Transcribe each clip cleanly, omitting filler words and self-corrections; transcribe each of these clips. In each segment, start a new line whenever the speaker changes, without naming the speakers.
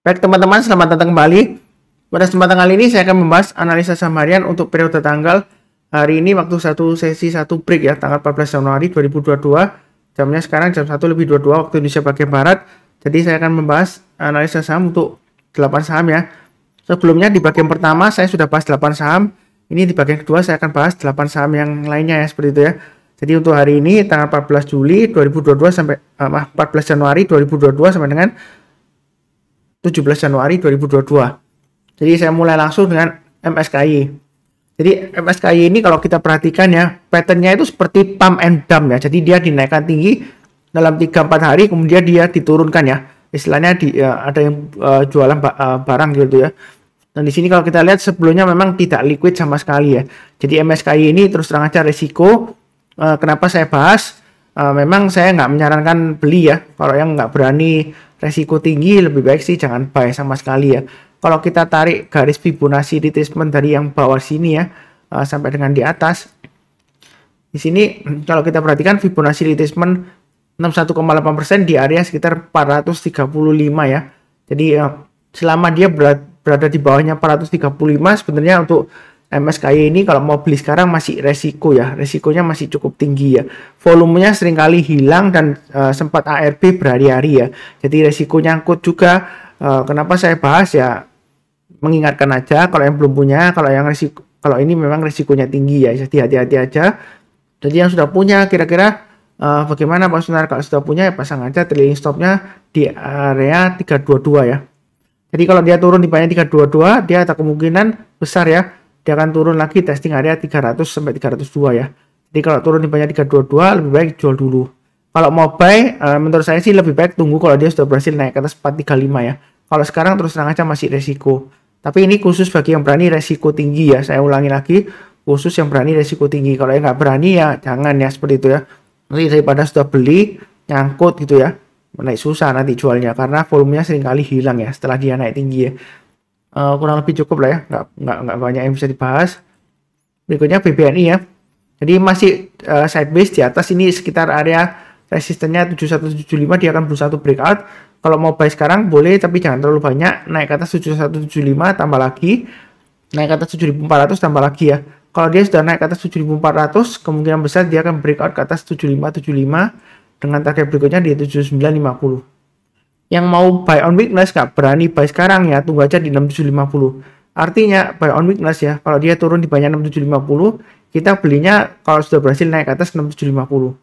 Baik teman-teman, selamat datang kembali. Pada kesempatan kali ini saya akan membahas analisa saham harian untuk periode tanggal hari ini waktu sesi 1 break ya, tanggal 14 Januari 2022. Jamnya sekarang jam 1:22 waktu Indonesia bagian Barat. Jadi saya akan membahas analisa saham untuk 8 saham ya. Sebelumnya di bagian pertama saya sudah bahas 8 saham. Ini di bagian kedua saya akan bahas 8 saham yang lainnya ya, seperti itu ya. Jadi untuk hari ini tanggal 14 Juli 2022 sampai 14 Januari 2022 sampai dengan 17 Januari 2022. Jadi saya mulai langsung dengan MSKI. Jadi MSKI ini kalau kita perhatikan ya, patternnya itu seperti pump and dump ya. Jadi dia dinaikkan tinggi dalam 3-4 hari, kemudian dia diturunkan ya. Istilahnya ada yang jualan barang gitu ya. Dan di sini kalau kita lihat sebelumnya memang tidak liquid sama sekali ya. Jadi MSKI ini terus terang aja risiko. Kenapa saya bahas? Memang saya nggak menyarankan beli ya. Kalau yang nggak berani resiko tinggi, lebih baik sih jangan buy sama sekali ya. Kalau kita tarik garis Fibonacci retracement dari yang bawah sini ya, sampai dengan di atas. Di sini kalau kita perhatikan Fibonacci retracement 61,8% di area sekitar 435 ya. Jadi selama dia berada di bawahnya 435, sebenarnya untuk MSKI ini kalau mau beli sekarang masih resiko ya, resikonya masih cukup tinggi ya. Volumenya seringkali hilang dan sempat ARB berhari-hari ya. Jadi resiko nyangkut juga. Kenapa saya bahas ya, mengingatkan aja kalau yang belum punya, kalau ini memang resikonya tinggi ya, jadi hati-hati aja. Jadi yang sudah punya kira-kira bagaimana Pak Sunar? Kalau sudah punya ya pasang aja trailing stopnya di area 322 ya. Jadi kalau dia turun di banyak 322, dia ada kemungkinan besar ya, dia akan turun lagi testing area 300 sampai 302 ya. Jadi kalau turun di banyak 322, lebih baik jual dulu. Kalau mau buy, menurut saya sih lebih baik tunggu kalau dia sudah berhasil naik ke atas 435 ya. Kalau sekarang terus terang aja masih resiko. Tapi ini khusus bagi yang berani resiko tinggi ya. Saya ulangi lagi, khusus yang berani resiko tinggi. Kalau yang nggak berani ya jangan ya, seperti itu ya. Nanti daripada sudah beli nyangkut gitu ya, naik susah nanti jualnya karena volumenya seringkali hilang ya setelah dia naik tinggi ya. Kurang lebih cukup lah ya, nggak banyak yang bisa dibahas. Berikutnya BBNI ya. Jadi masih sideways di atas, ini sekitar area resistennya 7175, dia akan berusaha untuk breakout. Kalau mau buy sekarang boleh, tapi jangan terlalu banyak. Naik ke atas 7175 tambah lagi, naik ke atas 7400 tambah lagi ya. Kalau dia sudah naik ke atas 7400, kemungkinan besar dia akan breakout ke atas 7575 dengan target berikutnya di 7950. Yang mau buy on weakness nggak berani buy sekarang ya, tunggu aja di 6750. Artinya buy on weakness ya, kalau dia turun di banyak 6750, kita belinya kalau sudah berhasil naik ke atas 6750.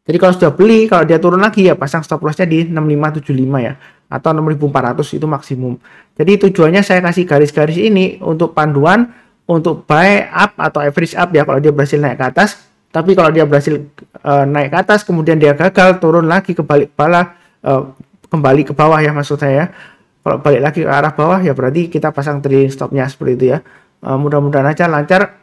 Jadi kalau sudah beli, kalau dia turun lagi ya pasang stop lossnya di 6575 ya, atau 6400 itu maksimum. Jadi tujuannya saya kasih garis-garis ini untuk panduan untuk buy up atau average up ya, kalau dia berhasil naik ke atas. Tapi kalau dia berhasil naik ke atas kemudian dia gagal turun lagi kembali ke bawah ya, maksud saya. Kalau balik lagi ke arah bawah ya berarti kita pasang trailing stopnya seperti itu ya. Mudah-mudahan aja lancar.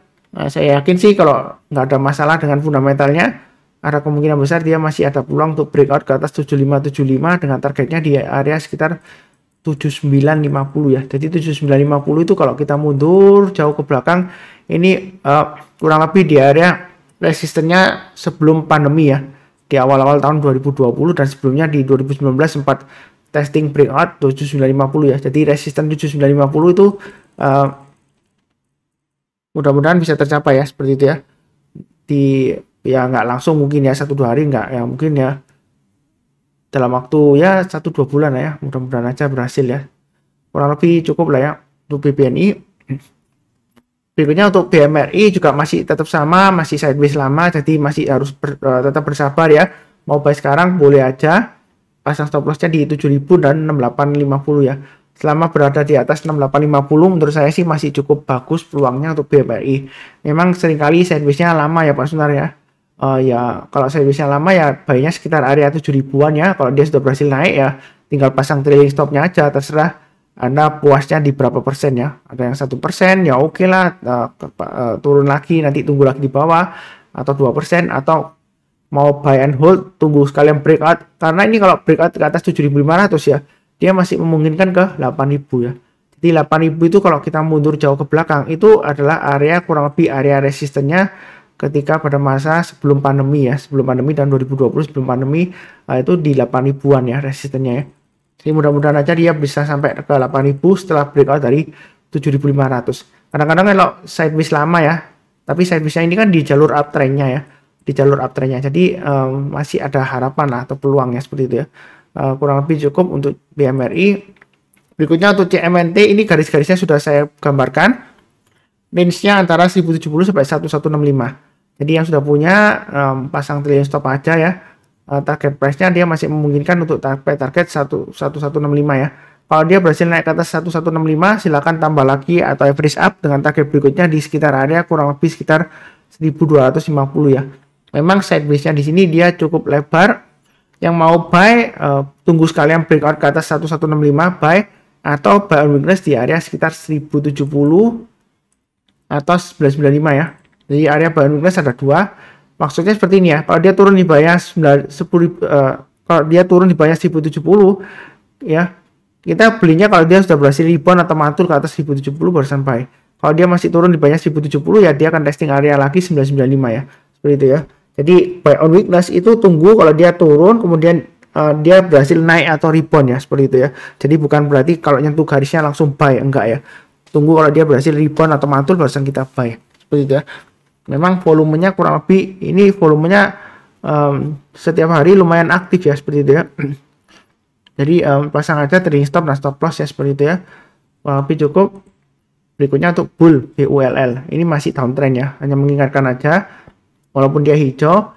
Saya yakin sih kalau nggak ada masalah dengan fundamentalnya, ada kemungkinan besar dia masih ada peluang untuk breakout ke atas 7575 dengan targetnya di area sekitar 7950 ya. Jadi 7950 itu kalau kita mundur jauh ke belakang ini kurang lebih di area resistennya sebelum pandemi ya, di awal-awal tahun 2020 dan sebelumnya di 2019 sempat testing breakout 7950 ya. Jadi resisten 7950 itu mudah-mudahan bisa tercapai ya, seperti itu ya. Ya nggak langsung mungkin ya 1-2 hari, nggak ya, mungkin ya dalam waktu ya 1-2 bulan ya, mudah-mudahan aja berhasil ya. Kurang lebih cukup lah ya untuk BBNI. Berikutnya untuk BMRI juga masih tetap sama, masih sideways lama, jadi masih harus tetap bersabar ya. Mau buy sekarang boleh aja, pasang stop lossnya di 7000 dan 6850 ya. Selama berada di atas 6850 menurut saya sih masih cukup bagus peluangnya untuk BMRI. Memang seringkali sideways-nya lama ya Pak Sunar ya. Ya kalau sideways-nya lama ya buy-nya sekitar area 7000-an ya. Kalau dia sudah berhasil naik ya tinggal pasang trailing stopnya aja, terserah Anda puasnya di berapa persen ya. Ada yang 1% ya oke lah, turun lagi nanti tunggu lagi di bawah, atau 2%, atau mau buy and hold tunggu sekalian breakout. Karena ini kalau breakout ke atas 7500 ya, dia masih memungkinkan ke 8000 ya. Jadi 8000 itu kalau kita mundur jauh ke belakang itu adalah area kurang lebih area resistennya ketika pada masa sebelum pandemi ya, sebelum pandemi tahun 2020, sebelum pandemi itu di 8000-an ya resistennya ya. Jadi mudah-mudahan aja dia bisa sampai ke 8.000 setelah breakout dari 7.500. Kadang-kadang kalau sideways lama ya, tapi sidewaysnya ini kan di jalur uptrendnya ya, di jalur uptrendnya. Jadi masih ada harapan lah atau peluang ya seperti itu ya. Kurang lebih cukup untuk BMRI. Berikutnya untuk CMNT, ini garis-garisnya sudah saya gambarkan. Range-nya antara 1070 sampai 1165. Jadi yang sudah punya pasang trailing stop aja ya. Target price-nya dia masih memungkinkan untuk target 1165 ya. Kalau dia berhasil naik ke atas 1165, silakan tambah lagi atau average up dengan target berikutnya di sekitar area kurang lebih sekitar 1250 ya. Memang sideways-nya di sini dia cukup lebar. Yang mau buy tunggu sekalian breakout ke atas 1165 buy, atau buy on weakness di area sekitar 1070 atau 995 ya. Jadi area buy on weakness ada dua. Maksudnya seperti ini ya. Kalau dia turun di bawah 10 kalau dia turun di bawah 1070 ya, kita belinya kalau dia sudah berhasil rebound atau mantul ke atas 1070 baru sampai. Kalau dia masih turun di bawah 1070 ya dia akan testing area lagi 995 ya. Seperti itu ya. Jadi buy on weakness itu tunggu kalau dia turun kemudian dia berhasil naik atau rebound ya, seperti itu ya. Jadi bukan berarti kalau nyentuh garisnya langsung buy, enggak ya. Tunggu kalau dia berhasil rebound atau mantul baru kita buy. Seperti itu ya. Memang volumenya kurang lebih, ini volumenya setiap hari lumayan aktif ya, seperti itu ya. Jadi pasang aja trading stop dan stop loss ya, seperti itu ya. Lebih cukup. Berikutnya untuk bull BULL, ini masih downtrend ya, hanya mengingatkan aja. Walaupun dia hijau,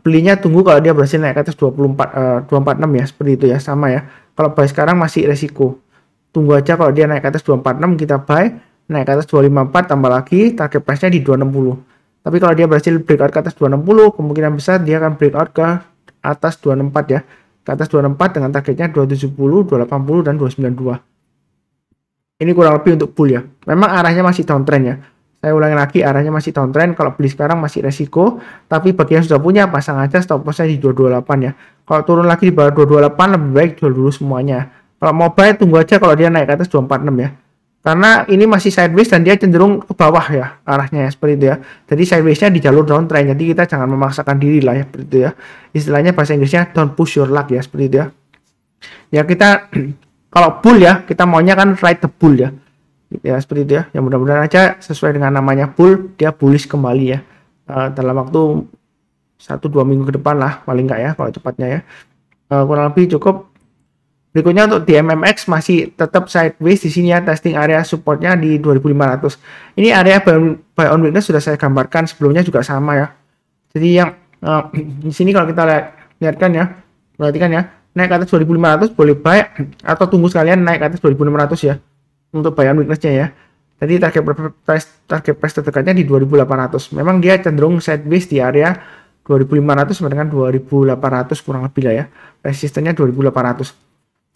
belinya tunggu kalau dia berhasil naik ke atas 246 ya, seperti itu ya, sama ya. Kalau buy sekarang masih resiko. Tunggu aja kalau dia naik ke atas 246 kita buy. Naik ke atas 254 tambah lagi target price-nya di 260. Tapi kalau dia berhasil breakout ke atas 260, kemungkinan besar dia akan breakout ke atas 264 ya. Ke atas 264 dengan targetnya 270, 280 dan 292. Ini kurang lebih untuk bull ya. Memang arahnya masih downtrend ya. Saya ulangi lagi, arahnya masih downtrend. Kalau beli sekarang masih resiko, tapi bagi yang sudah punya pasang aja stop loss-nya di 228 ya. Kalau turun lagi di bawah 228 lebih baik jual dulu semuanya. Kalau mau buy tunggu aja kalau dia naik ke atas 246 ya. Karena ini masih sideways dan dia cenderung ke bawah ya arahnya ya, seperti itu ya. Jadi sideways-nya di jalur downtrend. Jadi kita jangan memaksakan diri lah ya, seperti itu ya. Istilahnya bahasa Inggrisnya don't push your luck ya, seperti itu ya. Ya kita kalau bull ya, kita maunya kan ride the bull ya. Ya seperti itu ya. Yang mudah-mudahan aja sesuai dengan namanya bull, dia bullish kembali ya. Dalam waktu 1-2 minggu ke depan lah paling enggak ya kalau cepatnya ya. Kurang lebih cukup. Berikutnya untuk DMMX masih tetap sideways di sini ya, testing area supportnya di 2.500. Ini area buy on weakness sudah saya gambarkan sebelumnya juga sama ya. Jadi yang di sini kalau kita lihatkan ya, perhatikan ya, naik ke atas 2.500 boleh buy atau tunggu sekalian naik ke atas 2.600 ya untuk buy on weakness-nya ya. Jadi target price terdekatnya di 2.800. Memang dia cenderung sideways di area 2.500 sampai dengan 2.800 kurang lebih lah ya. Resistennya 2.800.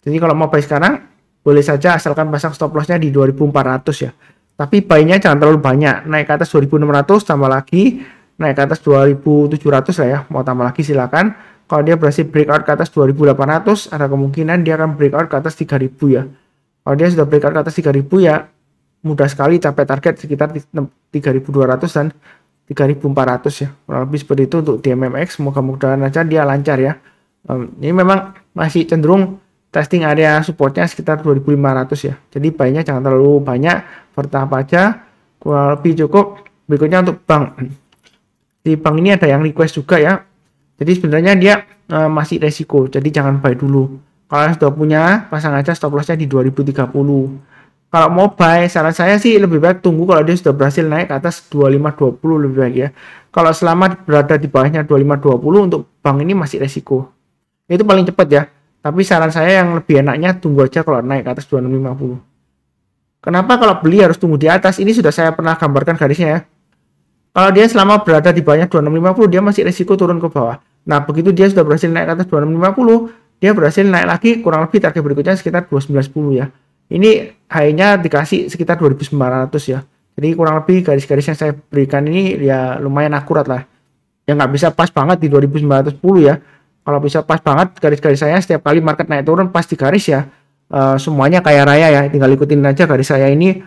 Jadi kalau mau buy sekarang boleh saja asalkan pasang stop loss-nya di 2.400 ya. Tapi buy-nya jangan terlalu banyak. Naik ke atas 2.600 tambah lagi, naik ke atas 2.700 lah ya. Mau tambah lagi silakan. Kalau dia berhasil breakout ke atas 2.800, ada kemungkinan dia akan breakout ke atas 3.000 ya. Kalau dia sudah breakout ke atas 3.000 ya mudah sekali capai target sekitar 3.200 dan 3.400 ya. Kurang lebih seperti itu untuk DMMX. Mudah-mudahan aja dia lancar ya. Ini memang masih cenderung testing area supportnya sekitar 2.500 ya. Jadi buy-nya jangan terlalu banyak, bertahap aja, kurang lebih cukup. Berikutnya untuk bank. Di bank ini ada yang request juga ya. Jadi sebenarnya dia masih resiko, jadi jangan buy dulu. Kalau sudah punya, pasang aja stop loss-nya di 2030. Kalau mau buy, saran saya sih lebih baik tunggu kalau dia sudah berhasil naik ke atas 2520 lebih baik ya. Kalau selama berada di bawahnya 2520 untuk bank ini masih resiko. Itu paling cepat ya. Tapi saran saya yang lebih enaknya tunggu aja kalau naik ke atas 2650. Kenapa kalau beli harus tunggu di atas? Ini sudah saya pernah gambarkan garisnya ya. Kalau dia selama berada di bawahnya 2650, dia masih resiko turun ke bawah. Nah, begitu dia sudah berhasil naik ke atas 2650, dia berhasil naik lagi kurang lebih target berikutnya sekitar 2910 ya. Ini high-nya dikasih sekitar 2900 ya. Jadi kurang lebih garis-garis yang saya berikan ini ya lumayan akurat lah. Ya nggak bisa pas banget di 2910 ya. Kalau bisa pas banget garis-garis saya setiap kali market naik turun pasti garis ya. Semuanya kaya raya ya. Tinggal ikutin aja garis saya ini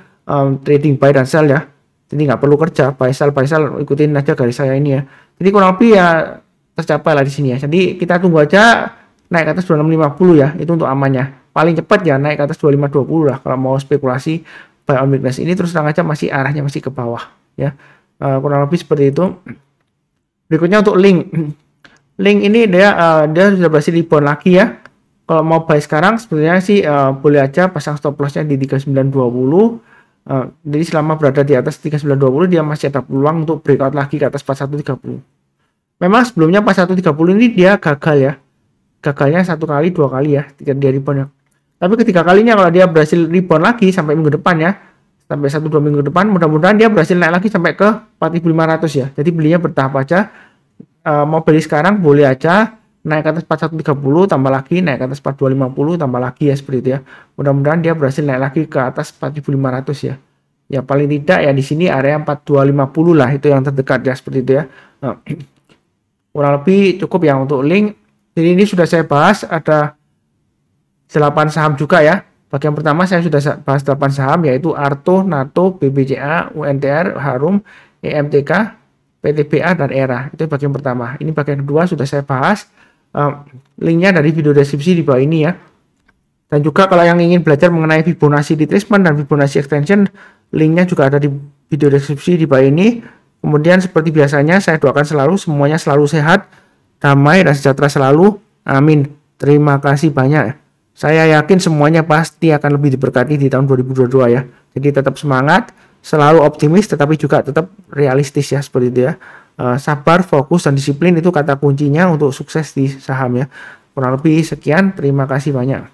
trading buy dan sell ya. Jadi nggak perlu kerja buy sell ikutin aja garis saya ini ya. Jadi kurang lebih ya tercapai lah di sini ya. Jadi kita tunggu aja naik ke atas 2650 ya, itu untuk amannya. Paling cepat ya naik ke atas 2520 lah kalau mau spekulasi buy on weakness ini. Terus terang aja masih arahnya masih ke bawah ya. Kurang lebih seperti itu. Berikutnya untuk link. Link ini dia sudah berhasil rebound lagi ya. Kalau mau buy sekarang sebenarnya sih boleh aja pasang stop lossnya di 3920. Jadi selama berada di atas 3920 dia masih ada peluang untuk breakout lagi ke atas 4130. Memang sebelumnya 4130 ini dia gagal ya. Gagalnya 1 kali 2 kali ya ketika dia rebound ya. Tapi ketiga kalinya kalau dia berhasil rebound lagi sampai minggu depan ya, sampai 1-2 minggu depan, mudah-mudahan dia berhasil naik lagi sampai ke 4500 ya. Jadi belinya bertahap aja. Mau beli sekarang boleh aja, naik ke atas 4130 tambah lagi, naik ke atas 4250 tambah lagi ya, seperti itu ya. Mudah-mudahan dia berhasil naik lagi ke atas 4500 ya. Ya paling tidak ya di sini area 4250 lah itu yang terdekat ya, seperti itu ya. Kurang lebih cukup ya untuk link. Jadi ini sudah saya bahas, ada 8 saham juga ya. Bagian pertama saya sudah bahas 8 saham, yaitu Arto, NATO, BBCA, UNTR, Harum, EMTK, PTBA, dan ERA. Itu bagian pertama. Ini bagian kedua sudah saya bahas. Linknya dari video deskripsi di bawah ini ya. Dan juga kalau yang ingin belajar mengenai Fibonacci retracement dan Fibonacci extension, linknya juga ada di video deskripsi di bawah ini. Kemudian seperti biasanya saya doakan selalu semuanya selalu sehat, damai, dan sejahtera selalu. Amin. Terima kasih banyak. Saya yakin semuanya pasti akan lebih diberkati di tahun 2022 ya. Jadi tetap semangat, selalu optimis, tetapi juga tetap realistis ya, seperti itu ya. Sabar, fokus, dan disiplin itu kata kuncinya untuk sukses di saham ya. Kurang lebih sekian, terima kasih banyak.